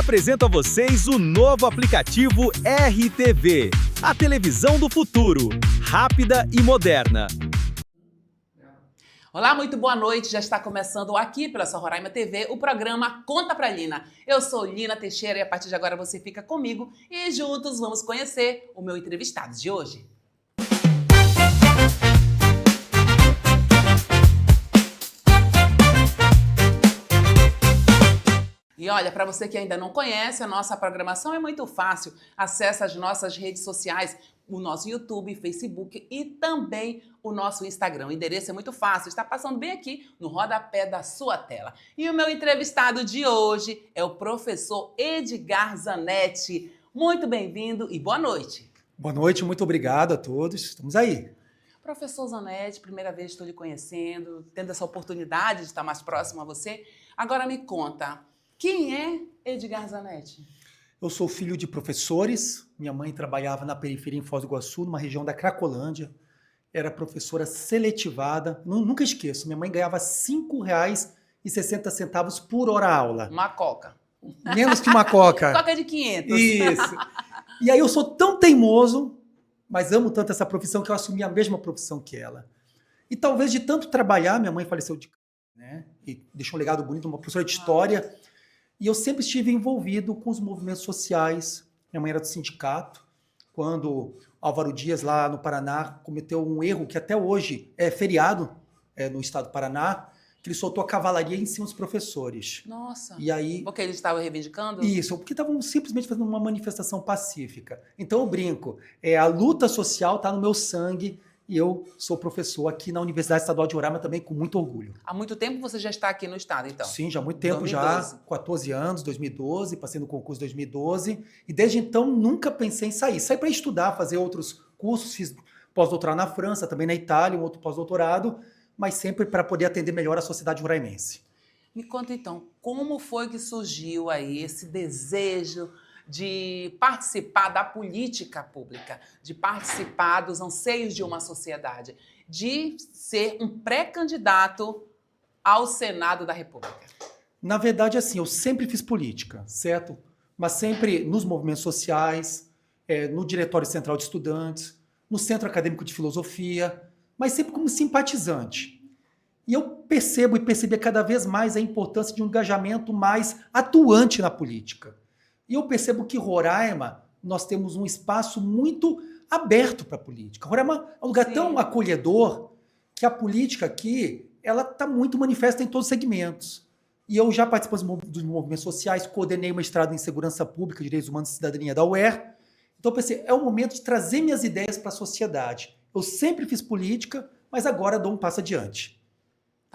Apresento a vocês o novo aplicativo RTV, a televisão do futuro, rápida e moderna. Olá, muito boa noite. Já está começando aqui pela sua Roraima TV o programa Conta Pra Lina. Eu sou Lina Teixeira e a partir de agora você fica comigo e juntos vamos conhecer o meu entrevistado de hoje. E olha, para você que ainda não conhece, a nossa programação é muito fácil. Acesse as nossas redes sociais, o nosso YouTube, Facebook e também o nosso Instagram. O endereço é muito fácil, está passando bem aqui no rodapé da sua tela. E o meu entrevistado de hoje é o professor Edgar Zanetti. Muito bem-vindo e boa noite. Boa noite, muito obrigado a todos. Estamos aí. Professor Zanetti, primeira vez que estou lhe conhecendo, tendo essa oportunidade de estar mais próximo a você. Agora me conta, quem é Edgar Zanetti? Eu sou filho de professores. Minha mãe trabalhava na periferia em Foz do Iguaçu, numa região da Cracolândia. Era professora seletivada. Nunca esqueço, minha mãe ganhava R$ 5,60 por hora aula. Uma coca. Menos que uma coca. Coca de 500. Isso. E aí eu sou tão teimoso, mas amo tanto essa profissão que eu assumi a mesma profissão que ela. E talvez de tanto trabalhar, minha mãe faleceu de câncer, né? E deixou um legado bonito, uma professora de história. E eu sempre estive envolvido com os movimentos sociais. Minha mãe era do sindicato. Quando Álvaro Dias, lá no Paraná, cometeu um erro que até hoje é feriado no estado do Paraná, que ele soltou a cavalaria em cima dos professores. Nossa. E aí, porque eles estavam reivindicando? Isso, porque estavam simplesmente fazendo uma manifestação pacífica. Então eu brinco, a luta social está no meu sangue. E eu sou professor aqui na Universidade Estadual de Roraima também com muito orgulho. Há muito tempo você já está aqui no estado, então? Sim, já há muito tempo, 2012. já 14 anos, 2012, passei no concurso 2012 e desde então nunca pensei em sair. Saí para estudar, fazer outros cursos, fiz pós-doutorado na França, também na Itália, um outro pós-doutorado, mas sempre para poder atender melhor a sociedade roraimense. Me conta então, como foi que surgiu aí esse desejo de participar da política pública, de participar dos anseios de uma sociedade, de ser um pré-candidato ao Senado da República? Na verdade, assim, eu sempre fiz política, certo? Mas sempre nos movimentos sociais, no Diretório Central de Estudantes, no Centro Acadêmico de Filosofia, mas sempre como simpatizante. E eu percebo e percebia cada vez mais a importância de um engajamento mais atuante na política. E eu percebo que Roraima, nós temos um espaço muito aberto para a política. Roraima é um lugar tão acolhedor que a política aqui, ela está muito manifesta em todos os segmentos. E eu já participei dos movimentos sociais, coordenei uma mestrado em Segurança Pública, Direitos Humanos e Cidadania da UER. Então eu pensei, é o momento de trazer minhas ideias para a sociedade. Eu sempre fiz política, mas agora dou um passo adiante.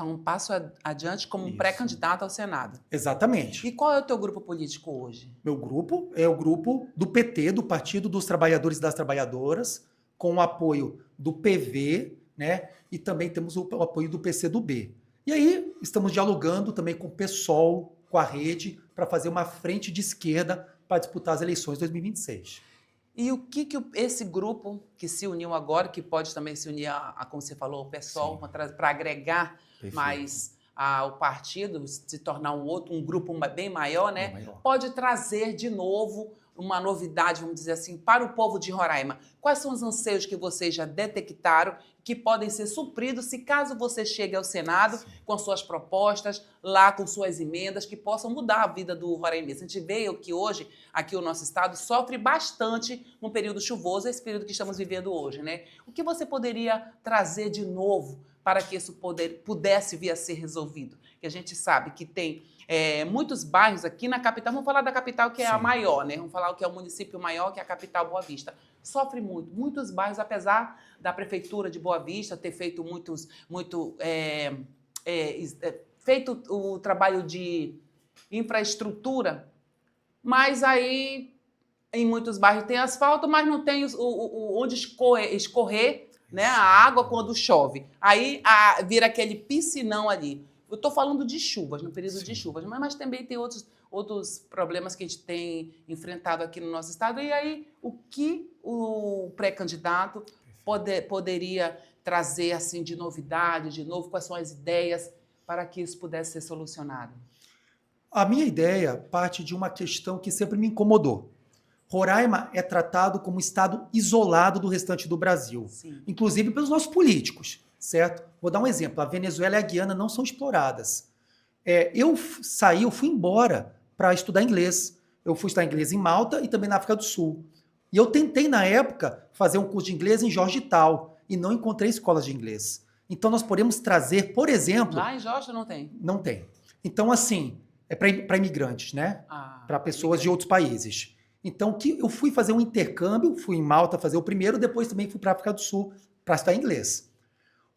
Então, um passo adiante como um pré-candidato ao Senado. Exatamente. E qual é o teu grupo político hoje? Meu grupo é o grupo do PT, do Partido dos Trabalhadores e das Trabalhadoras, com o apoio do PV, né? E também temos o apoio do PCdoB. E aí estamos dialogando também com o PSOL, com a rede, para fazer uma frente de esquerda para disputar as eleições de 2026. E o que esse grupo que se uniu agora, que pode também se unir como você falou, o PSOL, para agregar mais o partido, se tornar um grupo bem maior, né? Pode trazer de novo uma novidade, vamos dizer assim, para o povo de Roraima. Quais são os anseios que vocês já detectaram que podem ser supridos se caso você chegue ao Senado com suas propostas, lá com suas emendas, que possam mudar a vida do roraimense? A gente vê que hoje, aqui o nosso estado sofre bastante no período chuvoso, esse período que estamos vivendo hoje, né? O que você poderia trazer de novo para que isso pudesse vir a ser resolvido? Que a gente sabe que tem muitos bairros aqui na capital, vamos falar da capital que é a maior, né? Vamos falar o que é o município maior, que é a capital Boa Vista. Sofre muitos bairros, apesar da prefeitura de Boa Vista ter feito feito o trabalho de infraestrutura, mas aí em muitos bairros tem asfalto, mas não tem onde escorrer, né, a água quando chove. Aí vira aquele piscinão ali. Eu estou falando de chuvas, no período de chuvas, mas também tem outros problemas que a gente tem enfrentado aqui no nosso estado. E aí, o que o pré-candidato poderia trazer assim, de novidade, de novo, quais são as ideias para que isso pudesse ser solucionado? A minha ideia parte de uma questão que sempre me incomodou. Roraima é tratado como um estado isolado do restante do Brasil, Sim. inclusive pelos nossos políticos, certo? Vou dar um exemplo. A Venezuela e a Guiana não são exploradas. Eu fui embora para estudar inglês. Eu fui estudar inglês em Malta e também na África do Sul. E eu tentei, na época, fazer um curso de inglês em Georgetown e não encontrei escolas de inglês. Então, nós podemos trazer, por exemplo... Lá em Jorge não tem? Não tem. Então, assim, é para imigrantes, né? Para pessoas de outros países. Então, que eu fui fazer um intercâmbio, fui em Malta fazer o primeiro, depois também fui para a África do Sul para estudar inglês.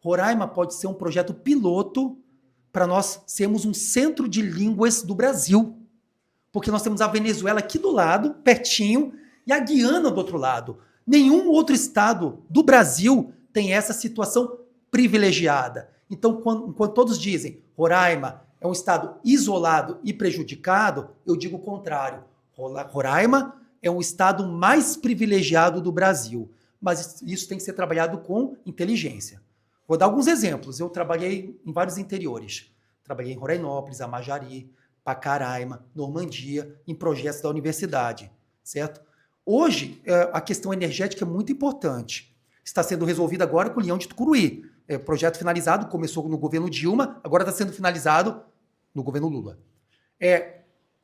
Roraima pode ser um projeto piloto para nós sermos um centro de línguas do Brasil. Porque nós temos a Venezuela aqui do lado, pertinho, e a Guiana do outro lado. Nenhum outro estado do Brasil tem essa situação privilegiada. Então, quando todos dizem Roraima é um estado isolado e prejudicado, eu digo o contrário. Roraima é um estado mais privilegiado do Brasil, mas isso tem que ser trabalhado com inteligência. Vou dar alguns exemplos. Eu trabalhei em vários interiores. Trabalhei em Rorainópolis, Amajari, Pacaraima, Normandia, em projetos da universidade, certo? Hoje, a questão energética é muito importante. Está sendo resolvida agora com o Leão de Tucuruí. Projeto finalizado, começou no governo Dilma, agora está sendo finalizado no governo Lula.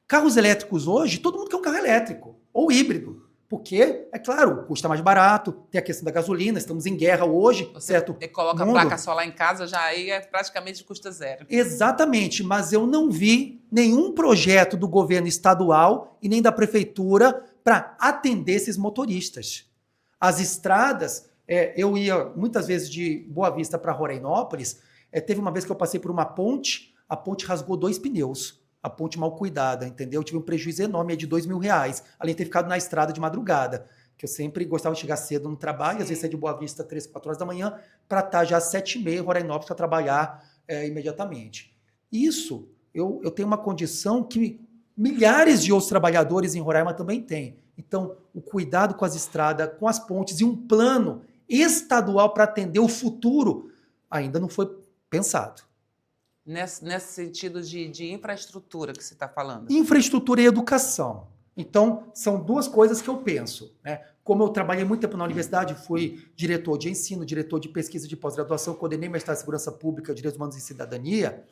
Carros elétricos hoje, todo mundo quer um carro elétrico, ou híbrido, porque, é claro, custa mais barato, tem a questão da gasolina, estamos em guerra hoje, certo? Você coloca a placa solar em casa, já aí é praticamente custa zero. Exatamente, mas eu não vi nenhum projeto do governo estadual e nem da prefeitura para atender esses motoristas. As estradas, eu ia muitas vezes de Boa Vista para Rorainópolis, teve uma vez que eu passei por uma ponte, a ponte rasgou 2 pneus. A ponte mal cuidada, entendeu? Eu tive um prejuízo enorme de R$2.000, além de ter ficado na estrada de madrugada, que eu sempre gostava de chegar cedo no trabalho, às vezes sair de Boa Vista 3, 4 horas da manhã, para estar já às 7h30 em Rorainópolis para trabalhar imediatamente. Isso, eu tenho uma condição que milhares de outros trabalhadores em Roraima também têm. Então, o cuidado com as estradas, com as pontes e um plano estadual para atender o futuro ainda não foi pensado. Nesse sentido de infraestrutura que você está falando. Infraestrutura e educação. Então, são duas coisas que eu penso, né? Como eu trabalhei muito tempo na universidade, fui diretor de ensino, diretor de pesquisa de pós-graduação, coordenei mestrado em Segurança Pública, Direitos Humanos e Cidadania,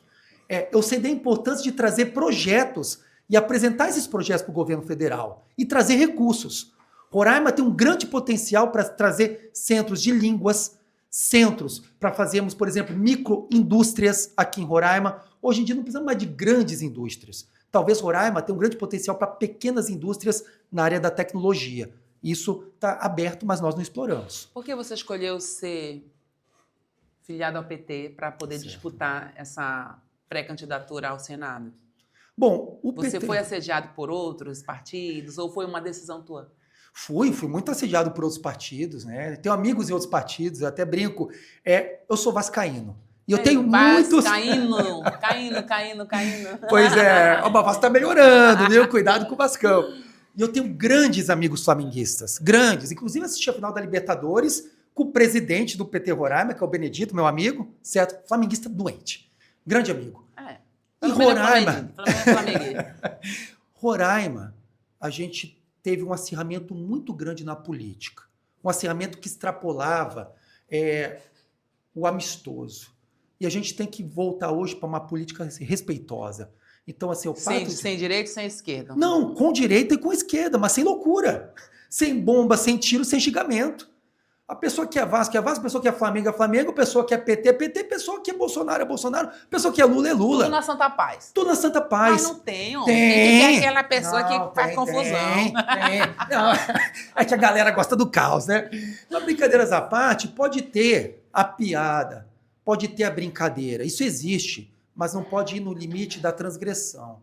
eu sei da importância de trazer projetos e apresentar esses projetos para o governo federal e trazer recursos. Roraima tem um grande potencial para trazer centros de línguas, centros para fazermos, por exemplo, microindústrias aqui em Roraima. Hoje em dia não precisamos mais de grandes indústrias. Talvez Roraima tenha um grande potencial para pequenas indústrias na área da tecnologia. Isso está aberto, mas nós não exploramos. Por que você escolheu ser filiado ao PT para poder disputar essa pré-candidatura ao Senado? Bom, Você foi assediado por outros partidos ou foi uma decisão tua? Fui muito assediado por outros partidos, né? Tenho amigos em outros partidos, eu até brinco. Eu sou vascaíno. E eu tenho muitos... Caindo. Pois é, o Vasco está melhorando, viu? Cuidado com o Vascão. E eu tenho grandes amigos flamenguistas, grandes. Inclusive assisti a final da Libertadores com o presidente do PT Roraima, que é o Benedito, meu amigo, certo? Flamenguista doente. Grande amigo. E Roraima... Roraima, a gente teve um acirramento muito grande na política. Um acirramento que extrapolava o amistoso. E a gente tem que voltar hoje para uma política respeitosa. Então, assim, sem direita e sem esquerda. Não, com direita e com esquerda, mas sem loucura. Sem bomba, sem tiro, sem xingamento. A pessoa que é Vasco é Vasco, a pessoa que é Flamengo é Flamengo, a pessoa que é PT é PT, a pessoa que é Bolsonaro é Bolsonaro, a pessoa que é Lula é Lula. Tudo na Santa Paz. Tudo na Santa Paz. Mas não tem, tem aquela pessoa que faz confusão. Tem. Não, é que a galera gosta do caos, né? Então, brincadeiras à parte, pode ter a piada, pode ter a brincadeira, isso existe, mas não pode ir no limite da transgressão,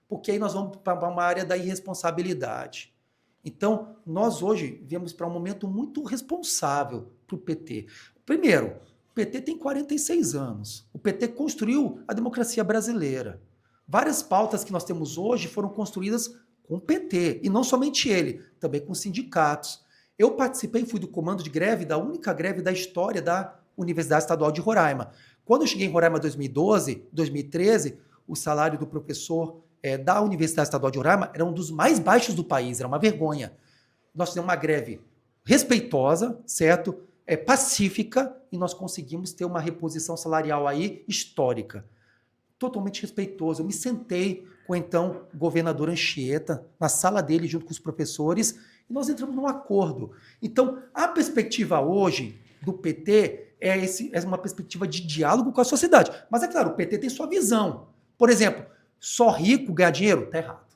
porque aí nós vamos para uma área da irresponsabilidade. Então, nós hoje viemos para um momento muito responsável para o PT. Primeiro, o PT tem 46 anos. O PT construiu a democracia brasileira. Várias pautas que nós temos hoje foram construídas com o PT, e não somente ele, também com sindicatos. Eu participei, fui do comando de greve, da única greve da história da Universidade Estadual de Roraima. Quando eu cheguei em Roraima em 2012, 2013, o salário do professor da Universidade Estadual de Roraima era um dos mais baixos do país, era uma vergonha. Nós fizemos uma greve respeitosa, certo? Pacífica, e nós conseguimos ter uma reposição salarial aí histórica. Totalmente respeitoso. Eu me sentei com o então governador Anchieta, na sala dele, junto com os professores, e nós entramos num acordo. Então, a perspectiva hoje do PT é uma perspectiva de diálogo com a sociedade. Mas é claro, o PT tem sua visão. Por exemplo, só rico ganhar dinheiro? Está errado.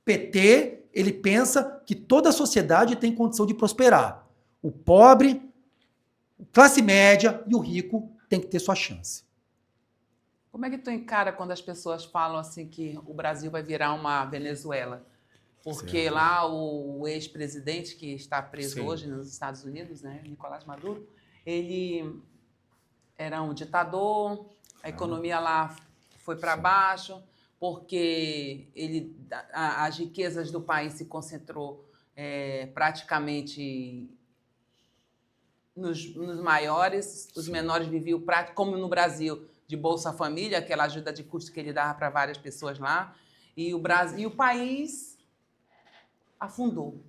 PT, ele pensa que toda a sociedade tem condição de prosperar. O pobre, classe média e o rico tem que ter sua chance. Como é que tu encara quando as pessoas falam assim que o Brasil vai virar uma Venezuela? Porque Certo. lá o ex-presidente que está preso Sim. hoje nos Estados Unidos, né, Nicolás Maduro, ele era um ditador, a economia lá foi para baixo, porque as riquezas do país se concentrou praticamente nos maiores, os menores viviam, como no Brasil, de Bolsa Família, aquela ajuda de custo que ele dava para várias pessoas lá, e o país afundou.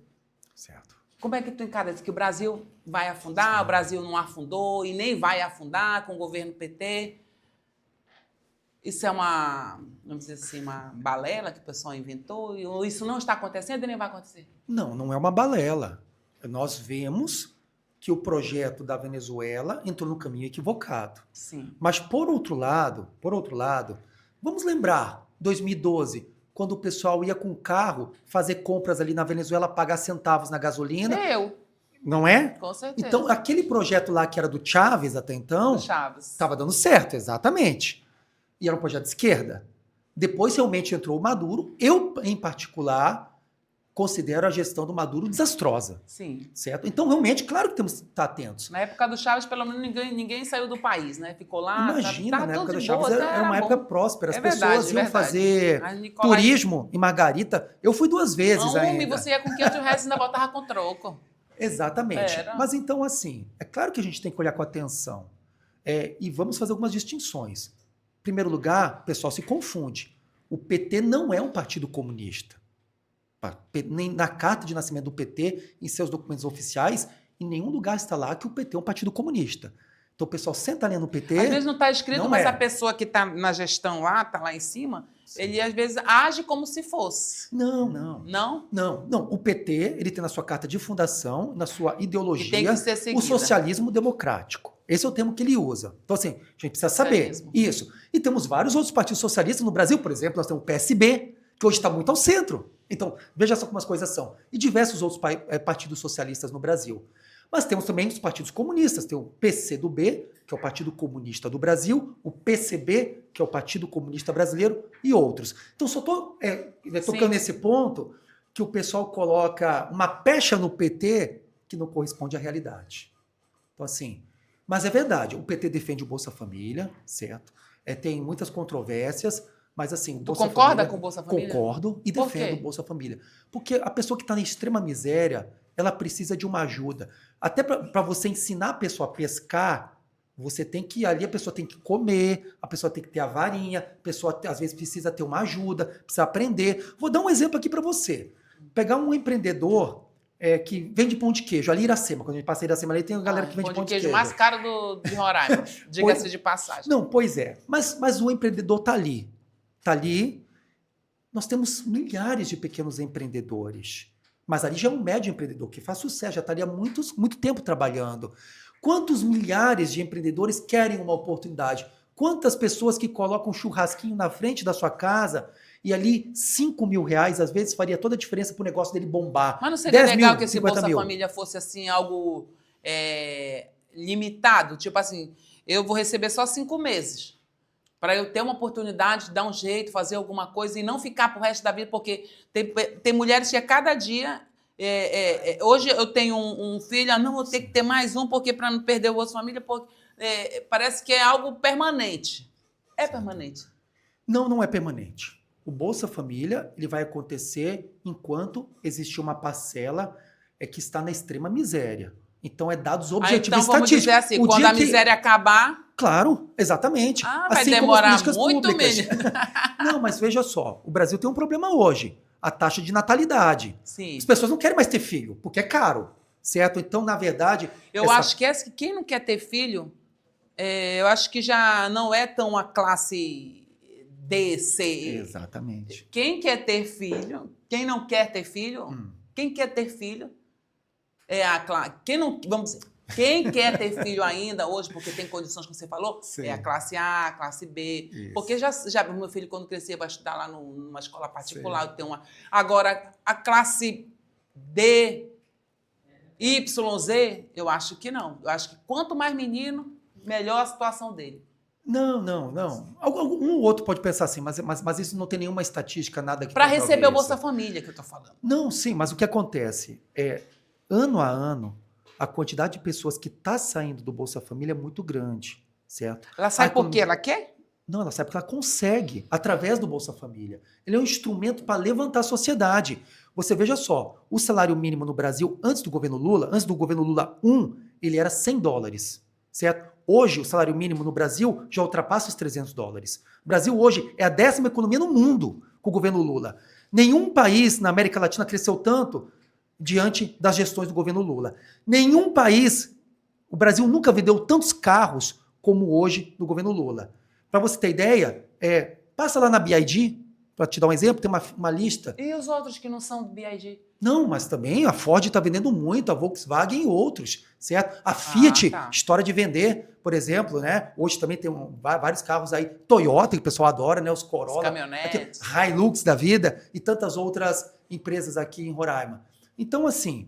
Certo. Como é que tu encara isso? Que o Brasil vai afundar, Sim. o Brasil não afundou e nem vai afundar com o governo PT? Isso é vamos dizer assim, uma balela que o pessoal inventou? Ou isso não está acontecendo e nem vai acontecer? Não, não é uma balela. Nós vemos que o projeto da Venezuela entrou no caminho equivocado. Sim. Mas, por outro lado, vamos lembrar, 2012, quando o pessoal ia com o carro fazer compras ali na Venezuela, pagar centavos na gasolina, não é? Com certeza. Então, aquele projeto lá que era do Chávez até então, Do Chaves. estava dando certo, exatamente. E era um projeto de esquerda. Depois, realmente, entrou o Maduro. Eu, em particular, considero a gestão do Maduro desastrosa. Sim. Certo? Então, realmente, claro que temos que estar atentos. Na época do Chaves, pelo menos ninguém saiu do país, né? Ficou lá. Imagina, na época tudo do de Chaves boa, era uma época bom. próspera. As É pessoas verdade, iam verdade. fazer Mas Nicolás- turismo em Margarita. Eu fui 2 vezes E ainda. você ia com 500 reais e ainda voltava com troco. Exatamente. Era. Mas então, assim, é claro que a gente tem que olhar com atenção. E vamos fazer algumas distinções. Em primeiro lugar, o pessoal se confunde. O PT não é um partido comunista. Nem na carta de nascimento do PT, em seus documentos oficiais, em nenhum lugar está lá que o PT é um partido comunista. Então o pessoal senta ali no PT... Às vezes não está escrito, não mas é. a pessoa que está na gestão lá, está lá em cima, ele às vezes age como se fosse. Não. Não? O PT, ele tem na sua carta de fundação, na sua Que ideologia, tem que ser o seguida. socialismo democrático. Esse é o termo que ele usa. Então, assim, a gente precisa saber Socialismo. isso. E temos vários outros partidos socialistas no Brasil, por exemplo, nós temos o PSB, que hoje está muito ao centro. Então, veja só como as coisas são. E diversos outros partidos socialistas no Brasil. Mas temos também os partidos comunistas. Tem o PCdoB, que é o Partido Comunista do Brasil, o PCB, que é o Partido Comunista Brasileiro, e outros. Então, só estou tocando nesse ponto que o pessoal coloca uma pecha no PT que não corresponde à realidade. Então, assim, mas é verdade, o PT defende o Bolsa Família, certo? Tem muitas controvérsias, mas assim... Tu concorda com o Bolsa Família? Concordo e Por defendo quê? o Bolsa Família. Porque a pessoa que está na extrema miséria, ela precisa de uma ajuda. Até para você ensinar a pessoa a pescar, você tem que ali, a pessoa tem que comer, a pessoa tem que ter a varinha, a pessoa às vezes precisa ter uma ajuda, precisa aprender. Vou dar um exemplo aqui para você. Pegar um empreendedor que vende pão de queijo, ali em Iracema, quando a gente passa em Iracema, ali tem uma galera que vende pão de queijo. mais caro de Roraima, diga-se de passagem. Não, pois é. Mas o empreendedor está ali. Está ali. Nós temos milhares de pequenos empreendedores. Mas ali já é um médio empreendedor que faz sucesso, já está ali há muito tempo trabalhando. Quantos milhares de empreendedores querem uma oportunidade? Quantas pessoas que colocam um churrasquinho na frente da sua casa e ali 5 mil reais, às vezes, faria toda a diferença para o negócio dele bombar. Mas não seria 10 legal mil, que esse 50 Bolsa mil. Família fosse assim, algo limitado? Tipo assim, eu vou receber só 5 meses. Para eu ter uma oportunidade de dar um jeito, fazer alguma coisa e não ficar pro resto da vida, porque tem mulheres que a cada dia... hoje eu tenho um filho, não vou ter que ter mais um, porque para não perder o Bolsa Família, porque, parece que é algo permanente. É permanente. Não, não é permanente. O Bolsa Família ele vai acontecer enquanto existir uma parcela que está na extrema miséria. Então, é dados objetivos então, vamos dizer assim, o quando a miséria acabar... Claro, exatamente. vai demorar muito menos. Não, mas veja só, o Brasil tem um problema hoje, a taxa de natalidade. Sim. As pessoas não querem mais ter filho, porque é caro, certo? Então, na verdade... Eu acho que quem não quer ter filho, eu acho que já não é tão a classe D, C. Exatamente. Quem quer ter filho, quem não quer ter filho, quem quer ter filho é a classe... Quem quer ter filho ainda hoje, porque tem condições que você falou, Sim. é a classe A, a classe B. Isso. Porque já o meu filho, quando crescer, vai estudar lá numa escola particular. Tem uma... Agora, a classe D, Y, Z, eu acho que não. Eu acho que quanto mais menino, melhor a situação dele. Não. Um ou outro pode pensar assim, mas isso não tem nenhuma estatística, nada que... Para receber o Bolsa Família, que eu estou falando. Não, sim, mas o que acontece é, ano a ano, a quantidade de pessoas que está saindo do Bolsa Família é muito grande, certo? Ela sai porque ela quer? Não, ela sai porque ela consegue, através do Bolsa Família. Ele é um instrumento para levantar a sociedade. Você veja só, o salário mínimo no Brasil, antes do governo Lula 1, ele era $100, certo? Hoje, o salário mínimo no Brasil já ultrapassa os $300. O Brasil hoje é a 10ª economia no mundo com o governo Lula. Nenhum país na América Latina cresceu tanto diante das gestões do governo Lula. Nenhum país, o Brasil nunca vendeu tantos carros como hoje no governo Lula. Para você ter ideia, passa lá na BYD, para te dar um exemplo, tem uma lista. E os outros que não são do BYD? Não, mas também a Ford está vendendo muito, a Volkswagen e outros, certo? A Fiat, história de vender, por exemplo, né? Hoje também tem vários carros aí, Toyota, que o pessoal adora, né? Os Corolla, os caminhonetes, Hilux da vida e tantas outras empresas aqui em Roraima. Então, assim,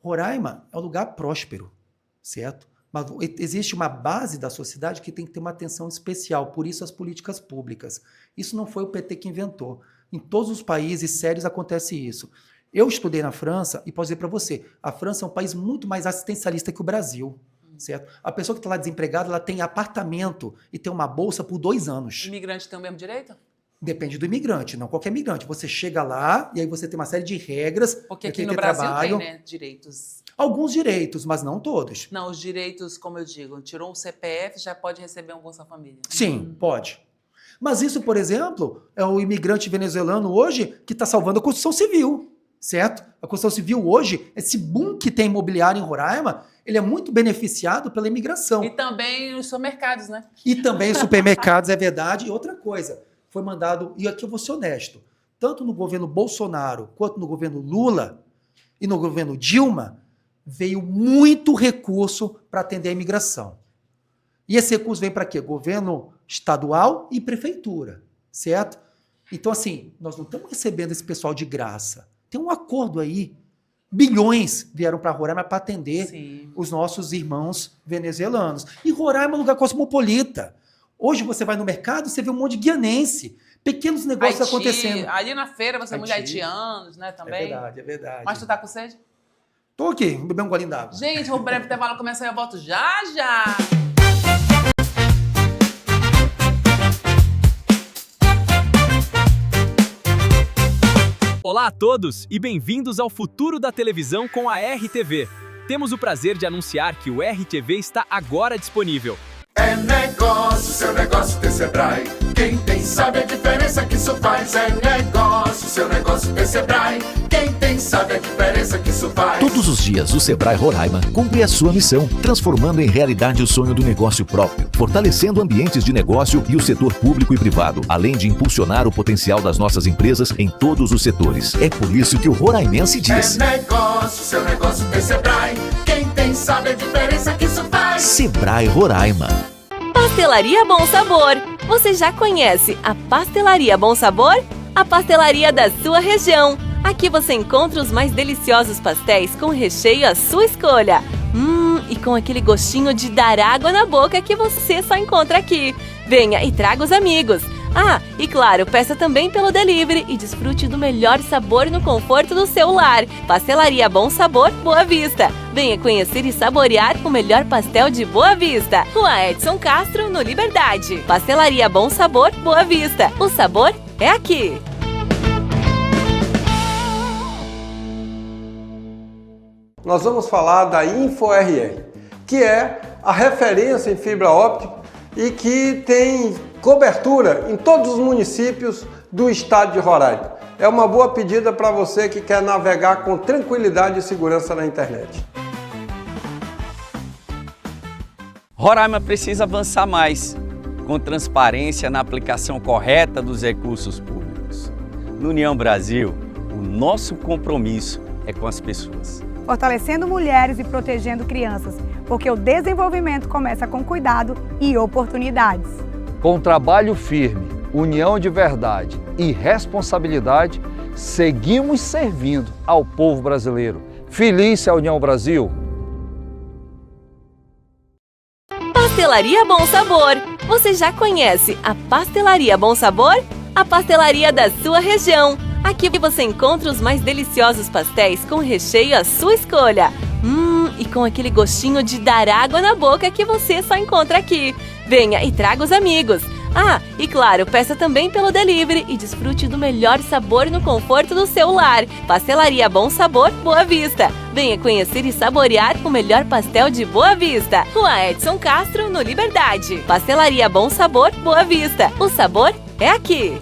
Roraima é um lugar próspero, certo? Mas existe uma base da sociedade que tem que ter uma atenção especial, por isso as políticas públicas. Isso não foi o PT que inventou. Em todos os países sérios acontece isso. Eu estudei na França e posso dizer para você, a França é um país muito mais assistencialista que o Brasil, certo? A pessoa que está lá desempregada, ela tem apartamento e tem uma bolsa por 2 anos. Imigrante tem o mesmo direito? Depende do imigrante, não qualquer imigrante. Você chega lá e aí você tem uma série de regras. Porque aqui no Brasil tem, né, direitos. Alguns direitos, mas não todos. Não, os direitos, como eu digo, tirou um CPF, já pode receber um Bolsa Família. Sim, pode. Mas isso, por exemplo, é o imigrante venezuelano hoje que está salvando a construção civil, certo? A construção civil hoje, esse boom que tem imobiliário em Roraima, ele é muito beneficiado pela imigração. E também os supermercados, né? E também os supermercados, é verdade. E outra coisa, foi mandado, e aqui eu vou ser honesto, tanto no governo Bolsonaro quanto no governo Lula e no governo Dilma, veio muito recurso para atender a imigração. E esse recurso vem para quê? Governo estadual e prefeitura, certo? Então, assim, nós não estamos recebendo esse pessoal de graça. Tem um acordo aí. Bilhões vieram para Roraima para atender os nossos irmãos venezuelanos. E Roraima é um lugar cosmopolita. Hoje você vai no mercado, você vê um monte de guianense, pequenos negócios acontecendo. Ali na feira você vê haitianos, né, também. É verdade. Mas tu tá com sede? Tô aqui, vou beber um golinho d'água. Gente, o breve intervalo começa e eu volto já. Olá a todos e bem-vindos ao Futuro da Televisão com a RTV. Temos o prazer de anunciar que o RTV está agora disponível. É negócio, seu negócio tem Sebrae. Quem tem sabe a diferença que isso faz. É negócio, seu negócio tem Sebrae. Quem tem sabe a diferença que isso faz. Todos os dias o Sebrae Roraima cumpre a sua missão, transformando em realidade o sonho do negócio próprio, fortalecendo ambientes de negócio e o setor público e privado, além de impulsionar o potencial das nossas empresas em todos os setores. É por isso que o roraimense diz: é negócio, seu negócio tem Sebrae. Quem tem sabe a diferença que isso faz. Sebrae Roraima. Pastelaria Bom Sabor. Você já conhece a Pastelaria Bom Sabor? A pastelaria da sua região. Aqui você encontra os mais deliciosos pastéis com recheio à sua escolha. E com aquele gostinho de dar água na boca que você só encontra aqui. Venha e traga os amigos. E claro, peça também pelo delivery e desfrute do melhor sabor no conforto do seu lar. Pastelaria Bom Sabor, Boa Vista. Venha conhecer e saborear o melhor pastel de Boa Vista. Rua Edson Castro, no Liberdade. Pastelaria Bom Sabor, Boa Vista. O sabor é aqui. nós vamos falar da InfoRR, que é a referência em fibra óptica e que tem cobertura em todos os municípios do estado de Roraima. É uma boa pedida para você que quer navegar com tranquilidade e segurança na internet. Roraima precisa avançar mais, com transparência na aplicação correta dos recursos públicos. No União Brasil, o nosso compromisso é com as pessoas. Fortalecendo mulheres e protegendo crianças, porque o desenvolvimento começa com cuidado e oportunidades. Com trabalho firme, união de verdade e responsabilidade, seguimos servindo ao povo brasileiro. Feliz a União Brasil! Pastelaria Bom Sabor. Você já conhece a Pastelaria Bom Sabor? A pastelaria da sua região. Aqui você encontra os mais deliciosos pastéis com recheio à sua escolha. E com aquele gostinho de dar água na boca que você só encontra aqui. Venha e traga os amigos. E claro, peça também pelo delivery e desfrute do melhor sabor no conforto do seu lar. Pastelaria Bom Sabor, Boa Vista. Venha conhecer e saborear o melhor pastel de Boa Vista. Rua Edson Castro, no Liberdade. Pastelaria Bom Sabor, Boa Vista. O sabor é aqui.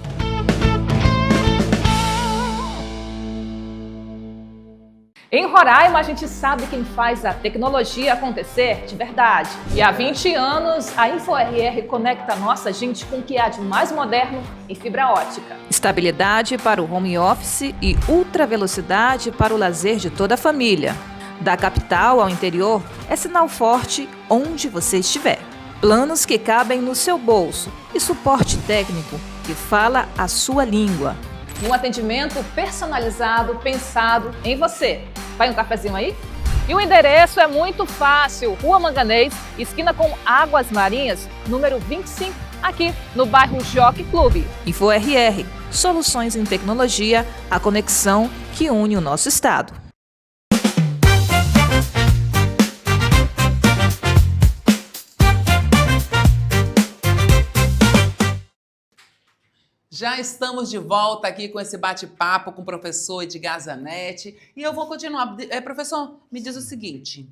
Em Roraima, a gente sabe quem faz a tecnologia acontecer de verdade. E há 20 anos, a InfoRR conecta a nossa gente com o que há de mais moderno em fibra ótica. Estabilidade para o home office e ultra velocidade para o lazer de toda a família. Da capital ao interior, é sinal forte onde você estiver. Planos que cabem no seu bolso e suporte técnico que fala a sua língua. Um atendimento personalizado, pensado em você. Vai um cafezinho aí? E o endereço é muito fácil. Rua Manganês, esquina com Águas Marinhas, número 25, aqui no bairro Jockey Clube. InfoRR, soluções em tecnologia, a conexão que une o nosso estado. Já estamos de volta aqui com esse bate-papo com o professor Edgar Zanetti. E eu vou continuar. Professor, me diz o seguinte.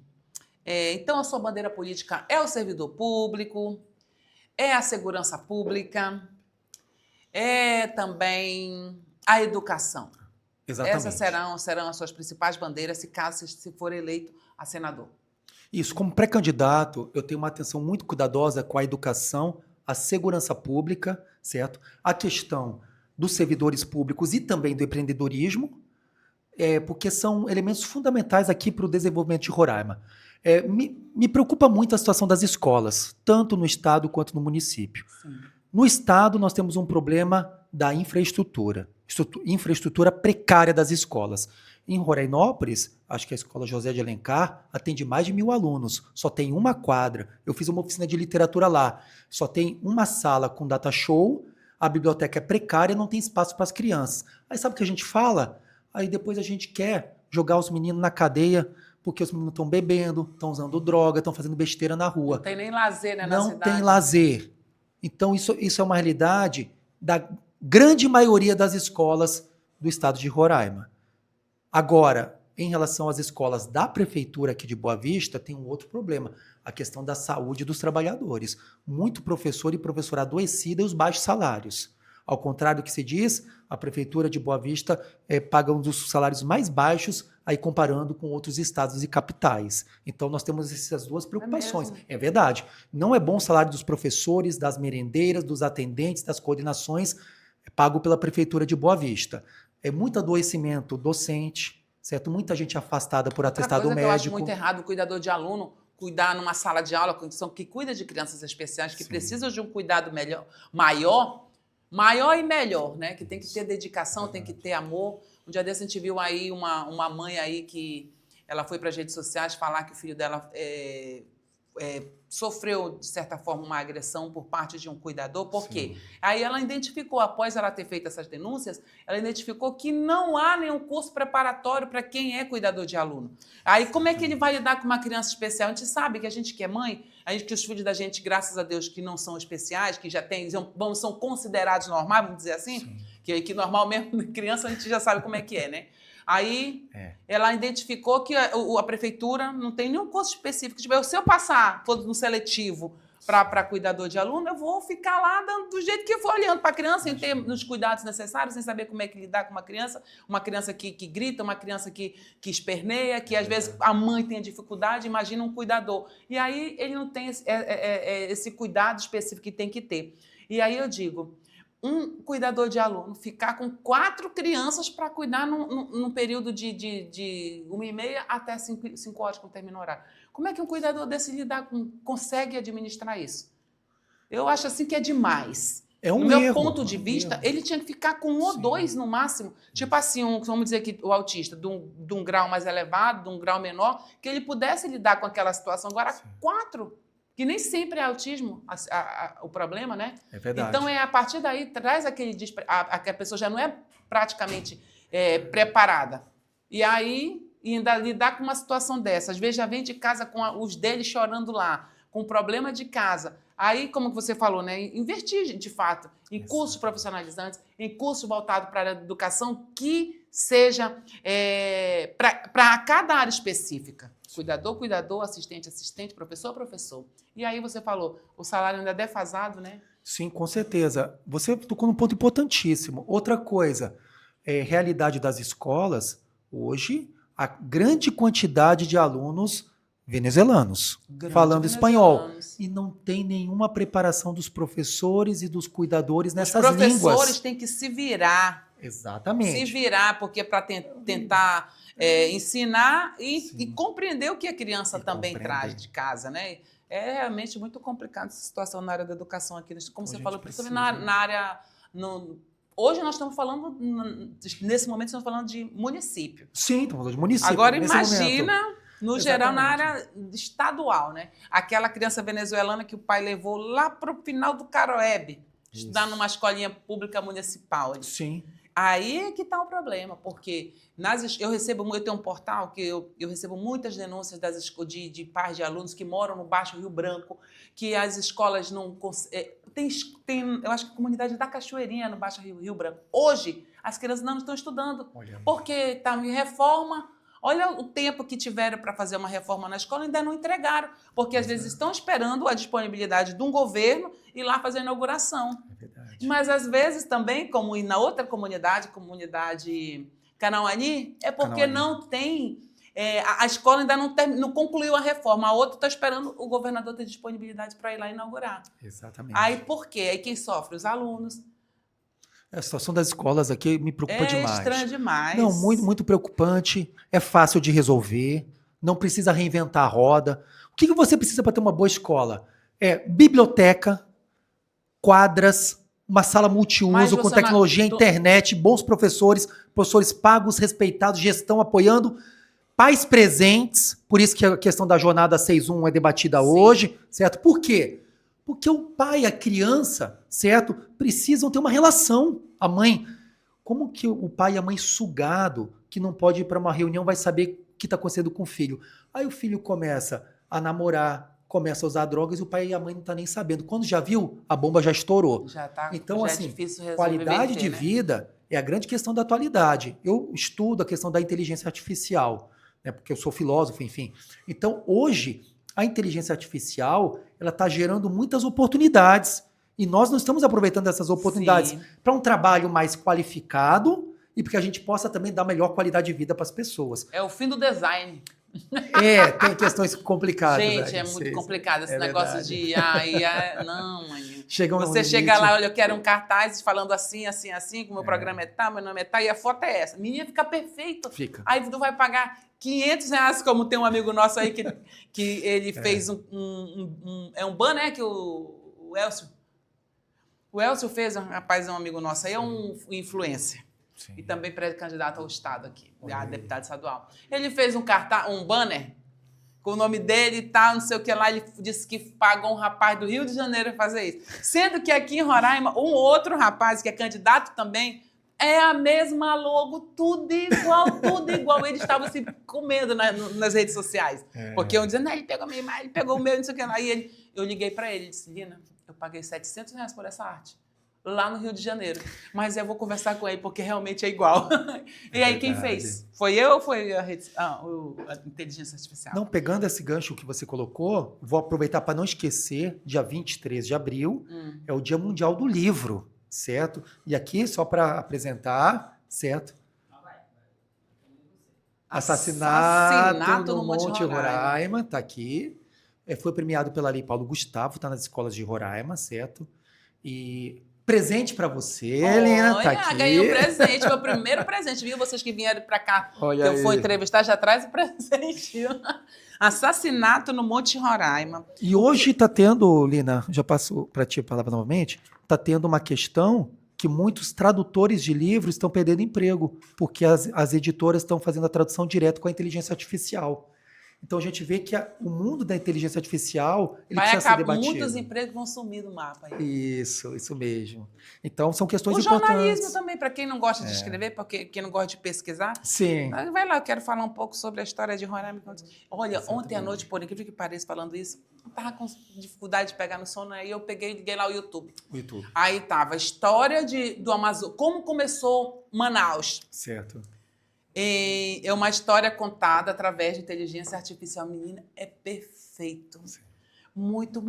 Então, a sua bandeira política é o servidor público, é a segurança pública, é também a educação. Exatamente. Essas serão as suas principais bandeiras, se for eleito a senador. Isso, como pré-candidato, eu tenho uma atenção muito cuidadosa com a educação, a segurança pública, certo? A questão dos servidores públicos e também do empreendedorismo, porque são elementos fundamentais aqui para o desenvolvimento de Roraima. Me preocupa muito a situação das escolas, tanto no estado quanto no município. Sim. No estado, nós temos um problema da infraestrutura precária das escolas. Em Rorainópolis, acho que a Escola José de Alencar atende mais de 1000 alunos, só tem uma quadra. Eu fiz uma oficina de literatura lá, só tem uma sala com data show, a biblioteca é precária, não tem espaço para as crianças. Aí sabe o que a gente fala? Aí depois a gente quer jogar os meninos na cadeia, porque os meninos estão bebendo, estão usando droga, estão fazendo besteira na rua. Não tem nem lazer, né, na cidade? Não tem lazer. Então isso é uma realidade da grande maioria das escolas do estado de Roraima. Agora, em relação às escolas da prefeitura aqui de Boa Vista, tem um outro problema, a questão da saúde dos trabalhadores. Muito professor e professora adoecida e os baixos salários. Ao contrário do que se diz, a prefeitura de Boa Vista paga um dos salários mais baixos, aí comparando com outros estados e capitais. Então, nós temos essas duas preocupações. É verdade. Não é bom o salário dos professores, das merendeiras, dos atendentes, das coordenações, pago pela prefeitura de Boa Vista. É muito adoecimento docente, certo? Muita gente afastada por atestado médico. Eu acho muito errado o cuidador de aluno cuidar numa sala de aula, que cuida de crianças especiais, que precisam de um cuidado maior e melhor, né? Que tem que ter dedicação, tem que ter amor. Um dia desse a gente viu aí uma mãe aí que ela foi para as redes sociais falar que o filho dela sofreu, de certa forma, uma agressão por parte de um cuidador. Por quê? Aí ela identificou, após ela ter feito essas denúncias, ela identificou que não há nenhum curso preparatório para quem é cuidador de aluno. Aí como é que ele vai lidar com uma criança especial? A gente sabe que a gente que é mãe, que os filhos da gente, graças a Deus, que não são especiais, que já são considerados normais, vamos dizer assim, que normal mesmo, criança a gente já sabe como é que é, né? Aí ela identificou que a prefeitura não tem nenhum curso específico. Tipo, se eu passar todo no seletivo para cuidador de aluno, eu vou ficar lá do jeito que eu for, olhando para a criança, sem ter os cuidados necessários, sem saber como é que lidar com uma criança que grita, uma criança que esperneia, que às vezes a mãe tem dificuldade, imagina um cuidador. E aí ele não tem esse cuidado específico que tem que ter. E aí eu digo, um cuidador de aluno ficar com 4 crianças para cuidar num período de 1h30 até 5 horas, quando termina o horário. Como é que um cuidador desse consegue administrar isso? Eu acho assim que é demais. É um no meu erro, ponto de vista, ele tinha que ficar com 1 ou 2 no máximo. Tipo assim, vamos dizer que o autista, de um grau mais elevado, de um grau menor, que ele pudesse lidar com aquela situação. Agora, 4, que nem sempre é autismo o problema, né? É verdade. Então, a partir daí, traz que a pessoa já não é praticamente preparada. E aí, ainda lidar com uma situação dessa. Às vezes já vem de casa com os deles chorando lá, com problema de casa. Aí, como você falou, né, investir, de fato, em cursos profissionalizantes, em cursos voltados para a educação que seja para cada área específica. Cuidador, assistente, professor. E aí você falou, o salário ainda é defasado, né? Sim, com certeza. Você tocou num ponto importantíssimo. Outra coisa, realidade das escolas, hoje, a grande quantidade de alunos venezuelanos falando espanhol. E não tem nenhuma preparação dos professores e dos cuidadores nessas línguas. Os professores têm que se virar. Exatamente. Se virar, porque para tentar ensinar e compreender o que a criança também traz de casa, né? É realmente muito complicado essa situação na área da educação aqui. Como você falou, principalmente na área... Hoje nós estamos falando, nesse momento, estamos falando de município. Sim, estamos falando de município. Agora imagina, no geral, na área estadual, né? Aquela criança venezuelana que o pai levou lá para o final do Caroebe, estudar numa escolinha pública municipal. Sim. Aí é que está o problema, porque eu tenho um portal que eu recebo muitas denúncias de pais de alunos que moram no Baixo Rio Branco, que as escolas não conseguem... eu acho que a comunidade da Cachoeirinha no Baixo Rio Branco. Hoje, as crianças não estão estudando, porque está em reforma. Olha o tempo que tiveram para fazer uma reforma na escola e ainda não entregaram, porque às vezes estão esperando a disponibilidade de um governo ir lá fazer a inauguração. É verdade. Mas às vezes também, como na outra comunidade Canauani, é porque não tem... a escola ainda não concluiu a reforma, a outra está esperando o governador ter disponibilidade para ir lá inaugurar. Exatamente. Aí por quê? Aí quem sofre? Os alunos. A situação das escolas aqui me preocupa demais. É estranho demais. Não, muito, muito preocupante. É fácil de resolver. Não precisa reinventar a roda. O que você precisa para ter uma boa escola? Biblioteca, quadras, uma sala multiuso com tecnologia, internet, bons professores pagos, respeitados, gestão apoiando, pais presentes. Por isso que a questão da jornada 6.1 é debatida hoje, certo? Por quê? Porque o pai e a criança, certo, precisam ter uma relação. A mãe, como que o pai e a mãe sugado, que não pode ir para uma reunião, vai saber o que está acontecendo com o filho? Aí o filho começa a namorar, começa a usar drogas e o pai e a mãe não estão nem sabendo. Quando já viu, a bomba já estourou. Então, assim, é difícil resolver qualidade de vida é a grande questão da atualidade. Eu estudo a questão da inteligência artificial, né, porque eu sou filósofo, enfim. Então, hoje, a inteligência artificial, ela está gerando muitas oportunidades e nós não estamos aproveitando essas oportunidades para um trabalho mais qualificado e para que a gente possa também dar melhor qualidade de vida para as pessoas. É o fim do design. Tem questões complicadas. Gente, é muito complicado esse negócio de... não, mãe. Você chega lá, olha, eu quero um cartaz falando assim, que o meu programa é tal, meu nome é tal, e a foto é essa. Menina, fica perfeito. Fica. Aí tu vai pagar R$500, como tem um amigo nosso aí que ele fez um banner, que o Elcio... O Elcio fez, rapaz, é um amigo nosso aí, é um influencer. Sim. E também pré-candidato ao Estado aqui, a deputado estadual. Ele fez um banner com o nome dele e tal, não sei o que lá. Ele disse que pagou um rapaz do Rio de Janeiro fazer isso. Sendo que aqui em Roraima, um outro rapaz que é candidato também, é a mesma logo, tudo igual. Ele estava assim, com medo nas redes sociais. Porque eu dizendo, ele pegou a minha imagem, ele pegou o meu, não sei o que lá. Aí eu liguei para ele e disse, Lina, eu paguei R$700 por essa arte. lá no Rio de Janeiro. Mas eu vou conversar com ele, porque realmente é igual. E aí, quem fez? Foi eu ou foi a inteligência artificial? Não, pegando esse gancho que você colocou, vou aproveitar para não esquecer, dia 23 de abril é o Dia Mundial do Livro, certo? E aqui, só para apresentar, certo? Assassinato no Monte Roraima, tá aqui. Foi premiado pela Lei Paulo Gustavo, tá nas escolas de Roraima, certo? E presente para você, Lina, tá aqui. Ganhei um presente, meu primeiro presente, viu? Vocês que vieram para cá, Olha que eu aí. fui entrevistar, já traz o presente. Assassinato no Monte Roraima. E hoje tá tendo, Lina, já passo para ti a palavra novamente, tá tendo uma questão que muitos tradutores de livros estão perdendo emprego, porque as editoras estão fazendo a tradução direto com a inteligência artificial. Então a gente vê que o mundo da inteligência artificial ele precisa ser debatido. Muitos empregos vão sumir do mapa. Aí. Isso mesmo. Então são questões o importantes. O jornalismo também, para quem não gosta de escrever, para quem não gosta de pesquisar. Sim. Vai lá, eu quero falar um pouco sobre a história de Roraima. Olha, exatamente. Ontem à noite, por incrível que pareça, falando isso, eu estava com dificuldade de pegar no sono, aí eu liguei lá o YouTube. Aí tava a história do Amazonas, como começou Manaus. Certo. É uma história contada através de inteligência artificial. Menina, é perfeito. Sim. Muito.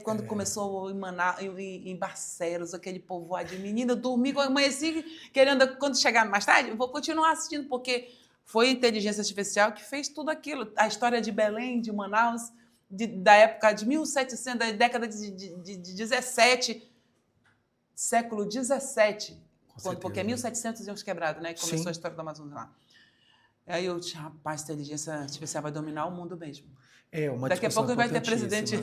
Quando começou em Barcelos, aquele povoado de menina, eu dormi, eu amanheci querendo, quando chegar mais tarde, eu vou continuar assistindo, porque foi a inteligência artificial que fez tudo aquilo. A história de Belém, de Manaus, da época de 1700, da década de 17, século 17. Porque é 1700 e uns quebrados, né? Que começou a história do Amazonas lá. Aí eu disse, rapaz, a inteligência artificial vai dominar o mundo mesmo. Daqui a pouco vai ter presidente.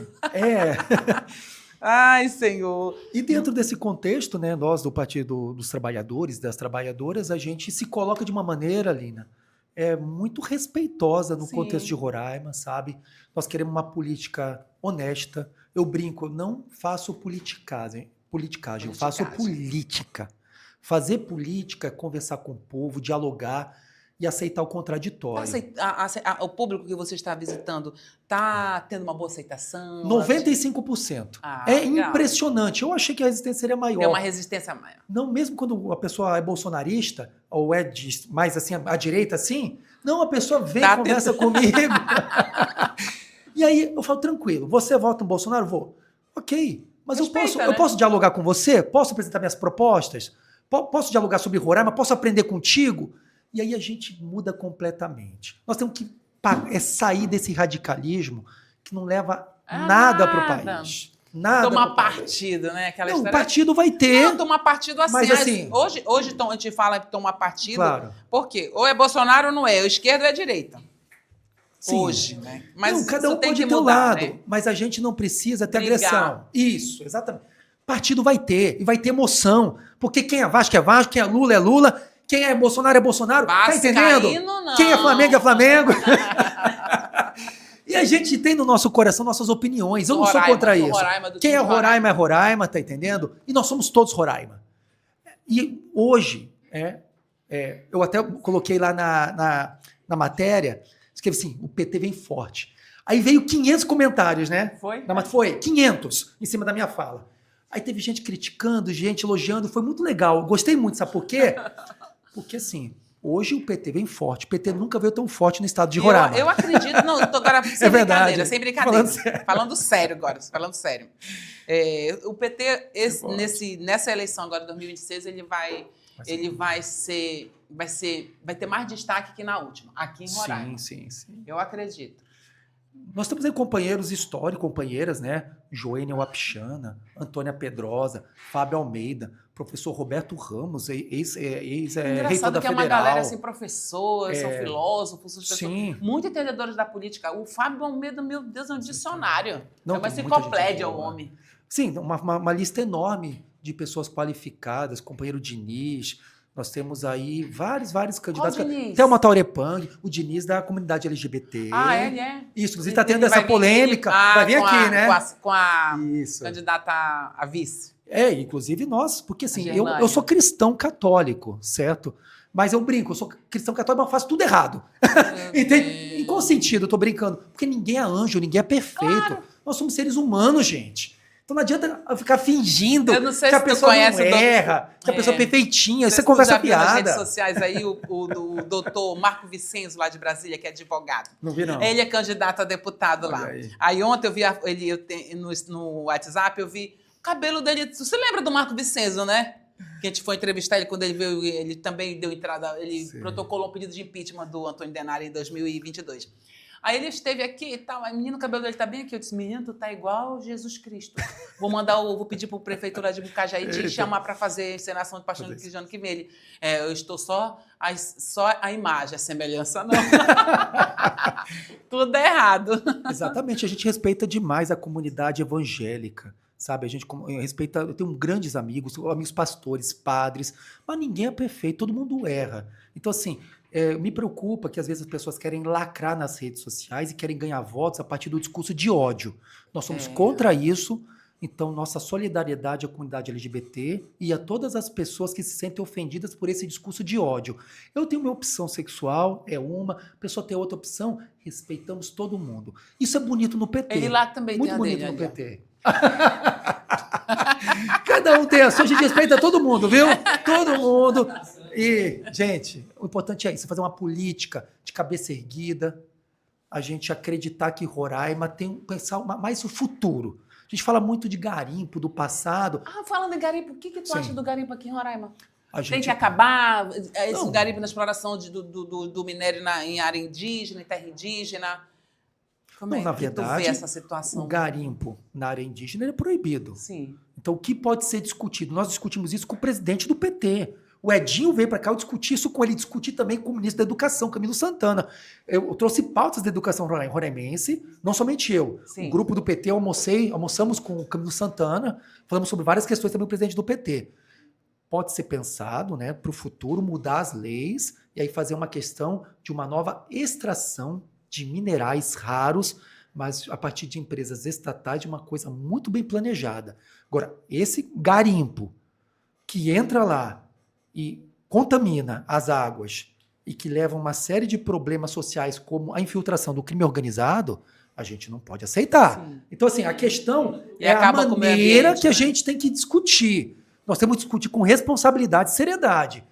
Ai, Senhor. E dentro desse contexto, né, nós do Partido dos Trabalhadores, das Trabalhadoras, a gente se coloca de uma maneira, Lina, muito respeitosa no contexto de Roraima, sabe? Nós queremos uma política honesta. Eu brinco, eu não faço politicagem, eu faço política. Fazer política é conversar com o povo, dialogar e aceitar o contraditório. O público que você está visitando está tendo uma boa aceitação? 95%. Legal. Impressionante. Eu achei que a resistência seria maior. É uma resistência maior. Não, mesmo quando a pessoa é bolsonarista, ou é mais assim, à direita assim, não, a pessoa vem e conversa comigo. E aí eu falo, tranquilo, você vota no Bolsonaro? Vou. Ok, mas eu posso dialogar com você? Posso apresentar minhas propostas? Posso dialogar sobre Roraima? Posso aprender contigo? E aí a gente muda completamente. Nós temos que sair desse radicalismo que não leva nada para o país. Nada. Tomar partido, né? Aquela história. Partido vai ter. Não, tomar partido assim. Mas assim hoje a gente fala de tomar partido. Claro. Por quê? Ou é Bolsonaro ou não é. Ou esquerda ou é direita. Sim. Hoje, né? Mas não, cada um tem pode que ter um mudar, lado. Né? Mas a gente não precisa ter agressão. Isso, exatamente. Partido vai ter. E vai ter emoção. Porque quem é Vasco é Vasco, quem é Lula é Lula. Quem é Bolsonaro é Bolsonaro. Tá entendendo? Não. Quem é Flamengo é Flamengo. E a gente tem no nosso coração nossas opiniões. Eu não sou contra isso. Quem é Roraima é Roraima, tá entendendo? E nós somos todos Roraima. E hoje, eu até coloquei lá na matéria, escrevi assim, o PT vem forte. Aí veio 500 comentários, né? Foi 500 em cima da minha fala. Aí teve gente criticando, gente elogiando, foi muito legal. Gostei muito, sabe por quê? Porque assim, hoje o PT vem forte. O PT nunca veio tão forte no estado de Roraima. Eu acredito, não, tô agora sem brincadeira, sem brincadeira. Falando sério agora, falando sério. O PT, nessa eleição agora de 2026, ele vai ter mais destaque que na última, aqui em Roraima. Sim. Eu acredito. Nós temos aí companheiros históricos, companheiras, né? Joênia Wapichana, Antônia Pedrosa, Fábio Almeida, professor Roberto Ramos, reitor da Federal. Que é uma galera assim, professores, são filósofos, muito entendedores da política. O Fábio Almeida, meu Deus, é um dicionário. É uma enciclopédia o homem. Sim, uma lista enorme de pessoas qualificadas, companheiro Diniz. Nós temos aí vários candidatos. Tem o Taurepang, o Diniz da comunidade LGBT. Ele é? Isso, inclusive está tendo essa polêmica. Vai vir aqui, né? Com a candidata a vice. Inclusive nós, porque assim, eu sou cristão católico, certo? Mas eu brinco, eu sou cristão católico, mas faço tudo errado. Em qual sentido eu tô brincando? Porque ninguém é anjo, ninguém é perfeito. Claro. Nós somos seres humanos, gente. Então não adianta ficar fingindo Eu não sei que a se tu pessoa conhece não o erra, que a pessoa é perfeitinha. Não Isso sei é se tu conversa já viu nas piada. redes sociais aí o doutor Marco Vicenzo, lá de Brasília, que é advogado. Não vi, não. Ele é candidato a deputado Olha lá. aí. Aí ontem eu vi no WhatsApp, eu vi o cabelo dele. Você lembra do Marco Vicenzo, né? Que a gente foi entrevistar ele quando ele veio, ele também deu entrada, ele protocolou um pedido de impeachment do Antônio Denari em 2022. Aí ele esteve aqui e tal, aí menino, o cabelo dele tá bem aqui. Eu disse, menino, tu tá igual Jesus Cristo. Vou pedir pro prefeitura de Bucajaí te chamar para fazer encenação de Paixão de Cristo ano que vem. Ele, eu estou só a imagem, a semelhança não. Tudo errado. Exatamente, a gente respeita demais a comunidade evangélica, sabe? A gente respeita, eu tenho grandes amigos pastores, padres, mas ninguém é perfeito, todo mundo erra. Então, assim, me preocupa que às vezes as pessoas querem lacrar nas redes sociais e querem ganhar votos a partir do discurso de ódio. Nós somos contra isso, então nossa solidariedade à comunidade LGBT e a todas as pessoas que se sentem ofendidas por esse discurso de ódio. Eu tenho minha opção sexual, a pessoa tem outra opção, respeitamos todo mundo. Isso é bonito no PT. Ele lá também muito tem a bonito dele, no ali, PT. Cada um tem a sua, a gente respeita todo mundo, viu? Todo mundo. E, gente, o importante é isso, fazer uma política de cabeça erguida, a gente acreditar que Roraima tem pensar mais o futuro. A gente fala muito de garimpo, do passado. Falando em garimpo, o que tu acha do garimpo aqui em Roraima? Tem que Não. acabar esse garimpo na exploração do minério em área indígena, em terra indígena? Como Não, é na que verdade, tu vê essa situação? o garimpo na área indígena é proibido. Sim. Então, o que pode ser discutido? Nós discutimos isso com o presidente do PT. O Edinho veio para cá, eu discuti isso com ele, discuti também com o ministro da Educação, Camilo Santana. Eu trouxe pautas da educação roraimense, não somente eu. Sim. O grupo do PT, almoçamos com o Camilo Santana, falamos sobre várias questões também com o presidente do PT. Pode ser pensado, né, para o futuro, mudar as leis e aí fazer uma questão de uma nova extração de minerais raros, mas a partir de empresas estatais, de uma coisa muito bem planejada. Agora, esse garimpo que entra lá e contamina as águas e que leva a uma série de problemas sociais, como a infiltração do crime organizado, a gente não pode aceitar. Sim. Então, assim, a questão E é a acaba com o meio maneira ambiente, que a né? gente tem que discutir. Nós temos que discutir com responsabilidade e seriedade.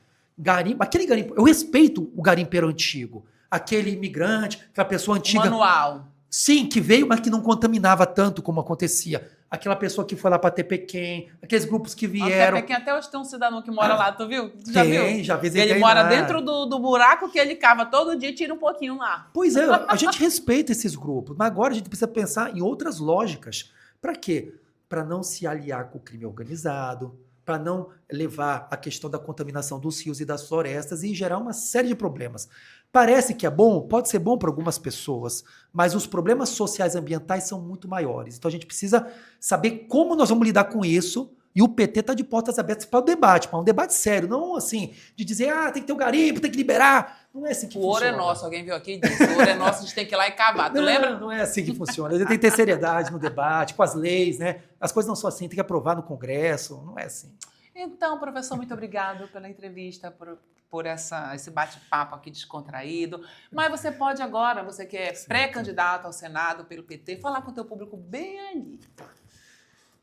Aquele garimpo, eu respeito o garimpeiro antigo, aquele imigrante, aquela pessoa antiga. Manual. Sim, que veio, mas que não contaminava tanto como acontecia. Aquela pessoa que foi lá para Tepequém, aqueles grupos que vieram. Até hoje tem um cidadão que mora lá, tu viu? Tu já viu? Já visitei Ele mora lá. dentro do buraco que ele cava todo dia e tira um pouquinho lá. Pois é, a gente respeita esses grupos, mas agora a gente precisa pensar em outras lógicas. Para quê? Para não se aliar com o crime organizado, para não levar a questão da contaminação dos rios e das florestas e gerar uma série de problemas. Parece que é bom, pode ser bom para algumas pessoas, mas os problemas sociais e ambientais são muito maiores. Então a gente precisa saber como nós vamos lidar com isso, e o PT está de portas abertas para o debate, para um debate sério, não assim, de dizer, tem que ter o garimpo, tem que liberar. Não é assim que funciona. O ouro é nosso, alguém viu aqui e disse, o ouro é nosso, a gente tem que ir lá e cavar, tu lembra? Não é assim que funciona. A gente tem que ter seriedade no debate, com as leis, né? As coisas não são assim, tem que aprovar no Congresso, não é assim. Então, professor, muito obrigado pela entrevista, por esse bate-papo aqui descontraído. Mas você pode agora, você que é pré-candidato ao Senado pelo PT, falar com o teu público bem ali.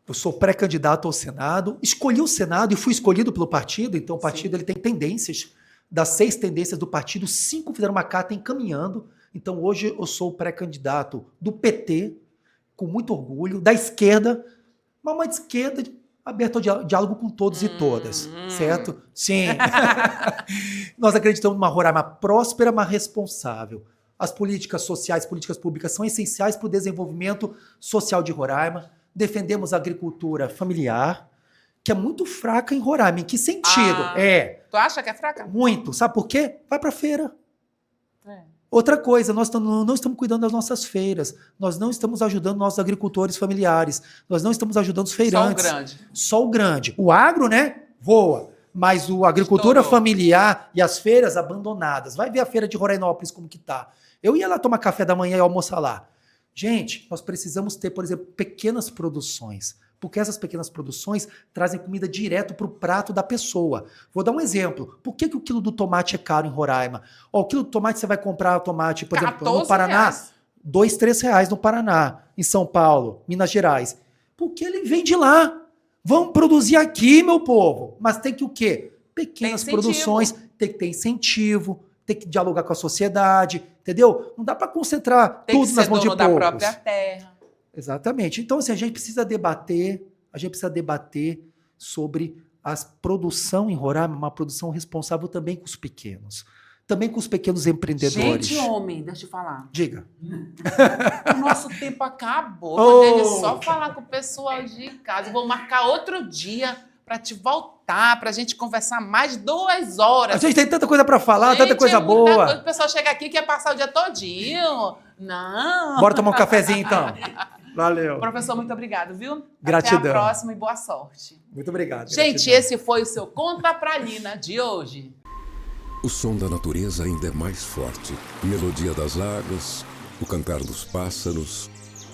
Eu sou pré-candidato ao Senado, escolhi o Senado e fui escolhido pelo partido, então o partido ele tem tendências. Das 6 tendências do partido, 5 fizeram uma carta encaminhando. Então hoje eu sou pré-candidato do PT, com muito orgulho, da esquerda, mas uma esquerda aberto ao diálogo com todos e todas, certo? Sim. Nós acreditamos numa Roraima próspera, mas responsável. As políticas sociais, políticas públicas são essenciais para o desenvolvimento social de Roraima. Defendemos a agricultura familiar, que é muito fraca em Roraima. Em que sentido? Tu acha que é fraca? Muito. Sabe por quê? Vai para a feira. É. Outra coisa, nós não estamos cuidando das nossas feiras, nós não estamos ajudando nossos agricultores familiares, nós não estamos ajudando os feirantes. Só o grande. Só o grande. O agro, né, voa, mas a agricultura familiar e as feiras abandonadas. Vai ver a feira de Rorainópolis como que tá. Eu ia lá tomar café da manhã e almoçar lá. Gente, nós precisamos ter, por exemplo, pequenas produções, porque essas pequenas produções trazem comida direto para o prato da pessoa. Vou dar um exemplo. Por que o quilo do tomate é caro em Roraima? O quilo do tomate você vai comprar tomate, por exemplo, no Paraná, R$2, R$3 no Paraná. Em São Paulo, Minas Gerais, Porque ele vem de lá. Vamos produzir aqui, meu povo. Mas tem que o quê? Pequenas produções, tem que ter incentivo, tem que dialogar com a sociedade, entendeu? Não dá para concentrar tudo nas mãos de poucos. Tem que ser dono da própria terra. Exatamente. Então, assim, a gente precisa debater sobre a produção em Roraima, uma produção responsável também com os pequenos. Também com os pequenos empreendedores. Gente, homem, deixa eu falar. Diga. O nosso tempo acabou. Poderia só falar com o pessoal de casa. Vou marcar outro dia para te voltar, para a gente conversar mais 2 horas. A gente tem tanta coisa para falar, tanta coisa boa. O pessoal chega aqui e quer passar o dia todinho. Não. Bora tomar um cafezinho, então. Valeu. Professor, muito obrigado, viu? Gratidão. Até a próxima e boa sorte. Muito obrigado. Gente, esse foi o seu Conta Pra Lina de hoje. O som da natureza ainda é mais forte. A melodia das águas, o cantar dos pássaros,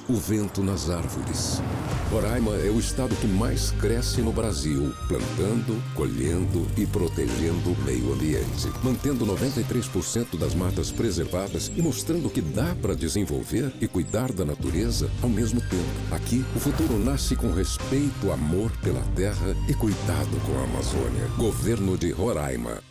o vento nas árvores. Roraima é o estado que mais cresce no Brasil, plantando, colhendo e protegendo o meio ambiente, mantendo 93% das matas preservadas e mostrando que dá para desenvolver e cuidar da natureza ao mesmo tempo. Aqui, o futuro nasce com respeito, amor pela terra e cuidado com a Amazônia. Governo de Roraima.